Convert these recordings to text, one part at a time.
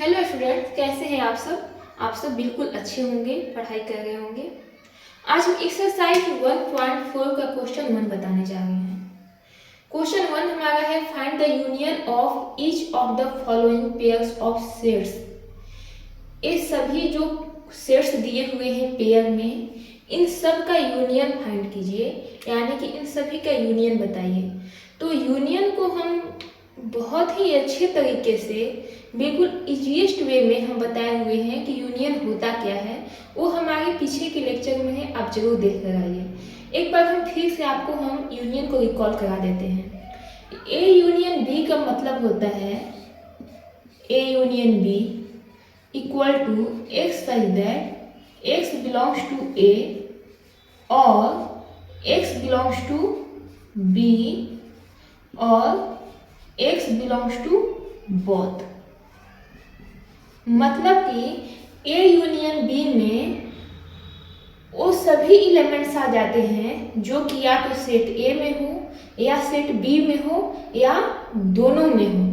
Hello students, कैसे हैं आप सब। आप सब बिल्कुल अच्छे होंगे, पढ़ाई कर रहे होंगे। आज हम एक्सरसाइज 1.4 का क्वेश्चन 1 बताने जा रहे हैं। क्वेश्चन 1 हमारा है, find the union of each of the following pairs of sets. ये सभी जो सेट्स दिए हुए हैं पेयर में, इन सब का यूनियन फाइंड कीजिए, यानी कि इन सभी का यूनियन बताइए। तो यूनियन को हम बहुत ही अच्छे तरीके से, बिल्कुल इजीएस्ट वे में हम बताए हुए हैं कि यूनियन होता क्या है। वो हमारे पीछे के लेक्चर में है, आप जरूर देख कर आइए। एक बार हम फिर से आपको हम यूनियन को रिकॉल करा देते हैं। ए यूनियन बी का मतलब होता है, A union B equal to X such that X belongs to A or X belongs to B or X belongs to both. मतलब कि ए यूनियन बी में वो सभी एलिमेंट्स आ जाते हैं जो कि या तो सेट ए में हो या सेट बी में हो या दोनों में हो।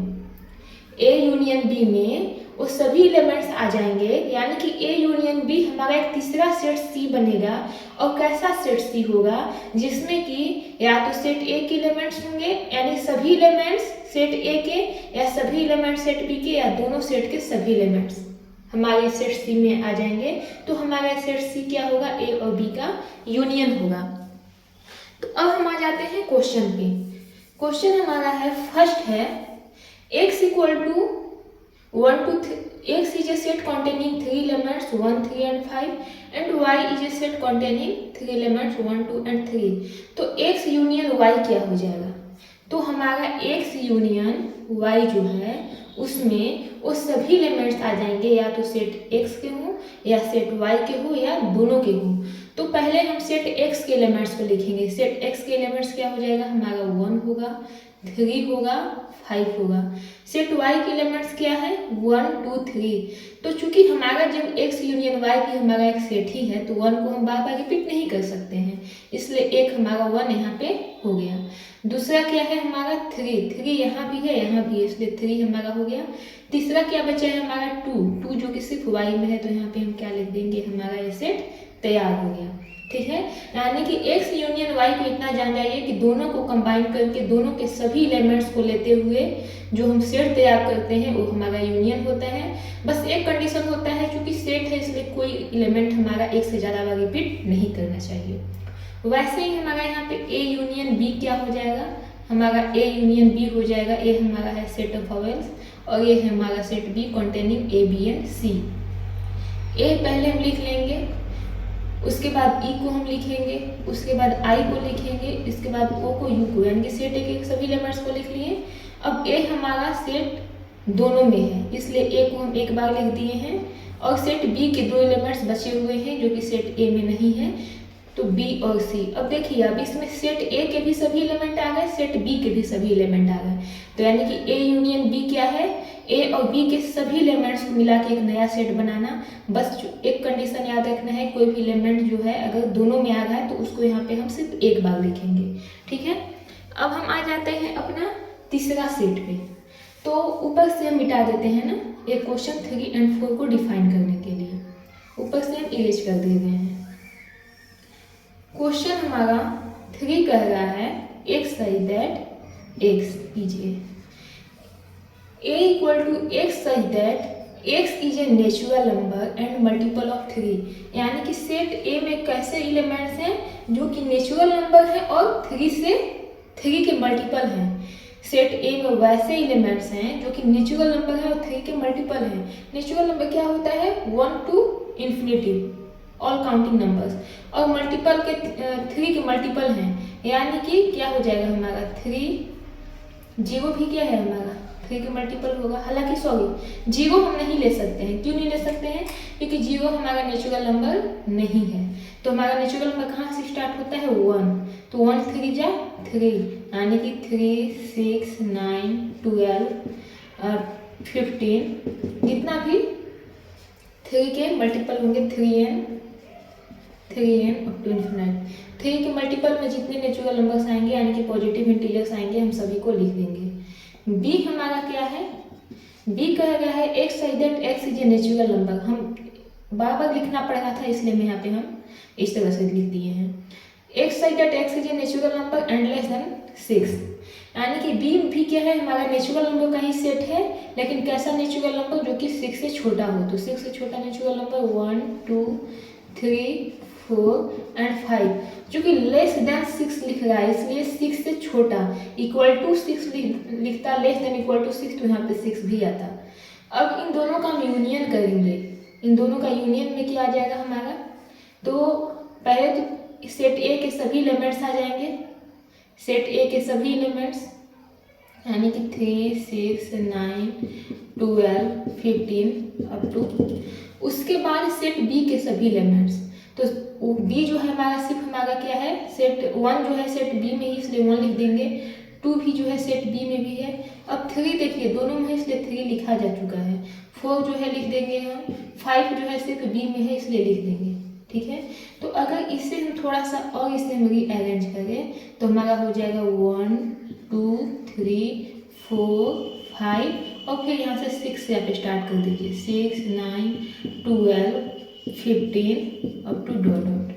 ए यूनियन बी में वो सभी एलिमेंट्स आ जाएंगे, यानी कि ए यूनियन बी हमारा एक तीसरा सेट सी बनेगा। और कैसा सेट सी होगा, जिसमें कि या तो सेट ए के एलिमेंट्स होंगे, यानी सभी एलिमेंट्स सेट ए के, या सभी एलिमेंट्स सेट बी के, या दोनों सेट के सभी एलिमेंट्स हमारे सेट सी में आ जाएंगे। तो हमारा सेट सी क्या होगा, ए और बी का यूनियन होगा। तो अब हम आ जाते हैं क्वेश्चन पे। क्वेश्चन हमारा है, फर्स्ट है x equal to 1 to 3, x is a set containing 3 elements 1, 3 and 5 and y is a set containing 3 elements 1, 2 and 3। तो x यूनियन y क्या हो जाएगा, तो हमारा x यूनियन y जो है उसमें वो सभी एलिमेंट्स आ जाएंगे, या तो सेट x के हो या सेट y के हो या दोनों के हो। तो पहले हम सेट x के एलिमेंट्स को लिखेंगे। सेट x के एलिमेंट्स क्या हो जाएगा, हमारा 1 होगा, 3 होगा, 5 होगा। सेट y के एलिमेंट्स क्या है, 1, 2, 3। तो चूंकि हमारा जब x यूनियन y भी हमारा एक सेट ही है, तो 1 को हम बार बार रिपीट नहीं कर सकते हैं, इसलिए एक हमारा 1 यहाँ पे हो गया। दूसरा क्या है हमारा 3 यहाँ भी है, यहाँ भी है, इसलिए 3 हमारा हो गया। तीसरा क्या बचा है हमारा 2 जो कि सिर्फ y में है, तो यहाँ पे हम क्या लिख देंगे, हमारा ये सेट तैयार हो गया। ठीक है, यानी कि x यूनियन y को इतना जान जाइए कि दोनों को कंबाइन करके दोनों के सभी एलिमेंट्स को लेते हुए जो हम सेट तैयार करते हैं वो हमारा यूनियन होता है। बस एक कंडीशन होता है, क्योंकि सेट है इसलिए कोई एलिमेंट हमारा एक से ज़्यादा बार रिपीट नहीं करना चाहिए। वैसे ही हमारा यहाँ पे ए यूनियन बी क्या हो जाएगा, हमारा ए यूनियन बी हो जाएगा। ए हमारा है सेट ऑफ वॉवेल्स और ये है हमारा set B containing A B and C. A पहले हम लिख लेंगे, उसके बाद ई को हम लिखेंगे, उसके बाद आई को लिखेंगे, इसके बाद ओ को यू को, यानी कि सेट ए के सभी एलिमेंट्स को लिख लिए। अब ए हमारा सेट दोनों में है, इसलिए ए को हम एक बार लिख दिए हैं, और सेट बी के 2 एलिमेंट्स बचे हुए हैं जो कि सेट ए में नहीं है, तो बी और सी। अब देखिए, अब इसमें सेट ए के भी सभी एलिमेंट आ गए, सेट बी के भी सभी एलिमेंट आ गए। तो यानी कि ए यूनियन बी क्या है, ए और बी के सभी एलिमेंट्स को मिला के एक नया सेट बनाना। बस एक कंडीशन याद रखना है, कोई भी एलिमेंट जो है अगर दोनों में आ रहा है तो उसको यहाँ पे हम सिर्फ एक बार लिखेंगे। ठीक है, अब हम आ जाते हैं अपना तीसरा सेट पे। तो ऊपर से हम मिटा देते हैं ना, एक क्वेश्चन 3 and 4 को डिफाइन करने के लिए ऊपर से हम इरेज कर दे रहे हैं। क्वेश्चन हमारा 3 कह रहा है, x सच दैट x कीजिए a equal to x such that x is a natural number and multiple of 3। यानी कि सेट ए में कैसे एलिमेंट्स हैं जो कि नेचुरल नंबर है और 3 के मल्टीपल हैं। सेट ए में वैसे एलिमेंट्स हैं जो कि नेचुरल नंबर है और 3 के मल्टीपल हैं। नेचुरल नंबर क्या होता है, 1 to infinity all counting numbers, और मल्टीपल के 3 के मल्टीपल हैं, यानी कि क्या हो जाएगा हमारा 3, 0 भी क्या है हमारा 3 के मल्टीपल होगा। हालांकि सॉरी, 0 हम नहीं ले सकते हैं। क्यों नहीं ले सकते हैं, क्योंकि 0 हमारा नेचुरल नंबर नहीं है। तो हमारा नेचुरल नंबर कहाँ से स्टार्ट होता है, 1। तो 1 3 जा 3, यानी कि 3, 6, 9, 12 और 15, जितना भी 3 के मल्टीपल होंगे, 3n अप टू इन्फिनिटी। 3 के मल्टीपल में जितने नेचुरल नंबर्स आएंगे, यानी कि पॉजिटिव इंटीजर्स आएंगे, हम सभी को लिख देंगे। बी हमारा क्या है, बी कह रहा है x such that X is a natural number. हम बार बार लिखना पड़ रहा था इसलिए मैं यहाँ पे हम इस तरह से लिख दिए हैं। X such that X is a natural number and less than 6, यानी कि बी भी क्या है, हमारा नेचुरल नंबर का ही सेट है, लेकिन कैसा नेचुरल नंबर, जो कि 6 से छोटा हो। तो 6 से छोटा नेचुरल नंबर 1 2 3 4 एंड 5, जो कि लेस देन 6 लिख रहा है, इसलिए 6 से छोटा इक्वल टू 6 लिखता, लेस देन इक्वल टू 6, तो यहाँ पे 6 भी आता। अब इन दोनों का हम यूनियन करेंगे, इन दोनों का यूनियन में क्या आ जाएगा हमारा, तो पहले तो सेट ए के सभी एलिमेंट्स आ जाएंगे, सेट ए के सभी एलिमेंट्स, यानी कि 3 6 9 12 15 अप टू, उसके बाद सेट बी के सभी एलिमेंट्स। तो बी जो है हमारा सिर्फ हमारा क्या है, सेट 1 जो है सेट बी में ही, इसलिए 1 लिख देंगे। 2 भी जो है सेट बी में भी है। अब 3 देखिए दोनों में है, इसलिए 3 लिखा जा चुका है। 4 जो है लिख देंगे हम। 5 जो है सिर्फ बी में है, इसलिए लिख देंगे। ठीक है, तो अगर इसे हम थोड़ा सा और इसे हम रीअरेंज करें तो हमारा हो जाएगा 1 2 3 4 5 और फिर यहाँ से 6 से आप स्टार्ट कर दीजिए, 6 9 12 15 अप टू डॉट डॉट।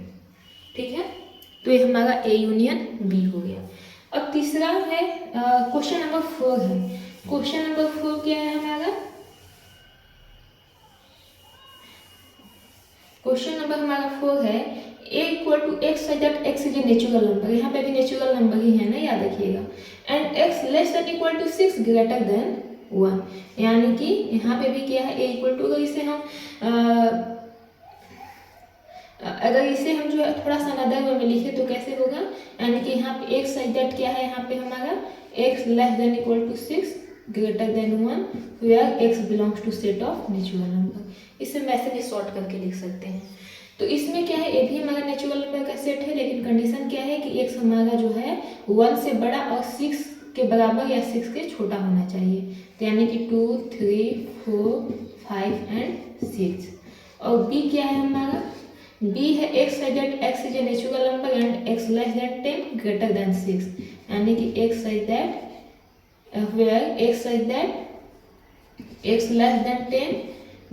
ठीक है, तो ये हमारा ए यूनियन बी हो गया। अब तीसरा है क्वेश्चन नंबर 4 है। क्वेश्चन नंबर 4 क्या है हमारा, क्वेश्चन नंबर हमारा 4 है A equal to X such that X is a natural number. यहाँ पे भी नेचुरल नंबर ही है ना, याद रखिएगा। And x less than equal to 6 greater than 1, यानी कि यहाँ पे भी क्या है, ए इक्वल टू, अगर इसे हम जो है थोड़ा सा अदर वे में लिखे तो कैसे होगा, यानी कि यहाँ पे एक्स साइज दैट क्या है, यहाँ पे हमारा x less than equal to 6 greater than 1 where x belongs to set of natural number. इसे हम ऐसे भी शॉर्ट करके लिख सकते हैं। तो इसमें क्या है, ए भी हमारा नेचुरल नंबर का सेट है, लेकिन कंडीशन क्या है कि एक्स हमारा जो है 1 से बड़ा और 6 के बराबर या 6 के छोटा होना चाहिए। तो यानी कि 2 3 4 5 एंड 6। और बी क्या है हमारा, बी है x such that X is a natural number and x less then 10 greater than 6, यानी कि x such that where x size that x less than 10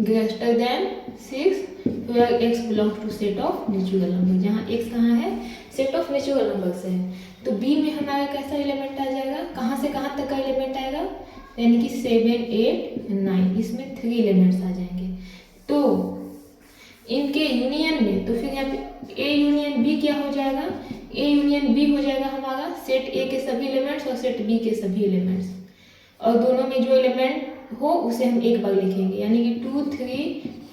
greater than 6 where x belongs to set of natural number, जहाँ x कहाँ है, set of natural number से है। तो b में हमारा कैसा एलिमेंट आ जाएगा, कहाँ से कहाँ तक का एलिमेंट आएगा, यानी कि 7 8 9, इसमें 3 एलिमेंट्स आ जाएंगे। तो इनके यूनियन में, तो फिर यहाँ पे ए यूनियन बी क्या हो जाएगा, ए यूनियन बी हो जाएगा हमारा सेट ए के सभी एलिमेंट्स और सेट बी के सभी एलिमेंट्स, और दोनों में जो एलिमेंट हो उसे हम एक बार लिखेंगे, यानी कि 2 3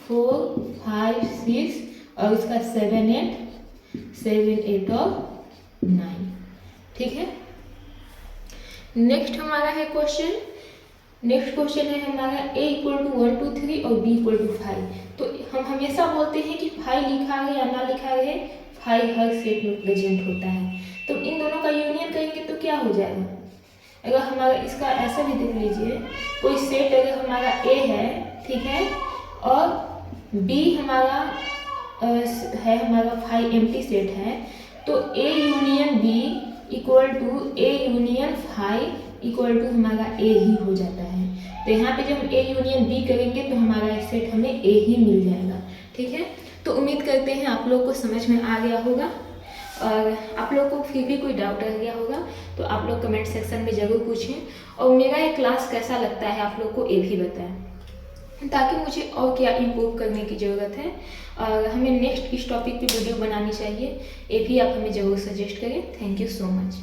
4 5 6 और इसका 7 8 और 9। ठीक है, नेक्स्ट हमारा है क्वेश्चन, नेक्स्ट क्वेश्चन है हमारा a इक्वल टू 1 2 3 और b इक्वल टू 5। तो हम हमेशा बोलते हैं कि 5 लिखा है या ना लिखा है, 5 हर सेट में प्रेजेंट होता है। तो इन दोनों का यूनियन करेंगे तो क्या हो जाएगा, अगर हमारा इसका ऐसा भी देख लीजिए, कोई सेट अगर हमारा a है, ठीक है, और b हमारा है हमारा 5 एम्प्टी सेट है, तो a union b equal to a union 5 equal to हमारा a ही हो जाता है। तो यहाँ पे जब हम a यूनियन b करेंगे तो हमारा सेट हमें a ही मिल जाएगा। ठीक है, तो उम्मीद करते हैं आप लोग को समझ में आ गया होगा, और आप लोग को फिर भी कोई डाउट रह गया होगा तो आप लोग कमेंट सेक्शन में ज़रूर पूछें, और मेरा ये क्लास कैसा लगता है आप लोग को ये भी बताएं, ताकि मुझे और क्या इम्प्रूव करने की ज़रूरत है और हमें नेक्स्ट किस टॉपिक पे वीडियो बनानी चाहिए, ये भी आप हमें ज़रूर सजेस्ट करें। Thank you so much.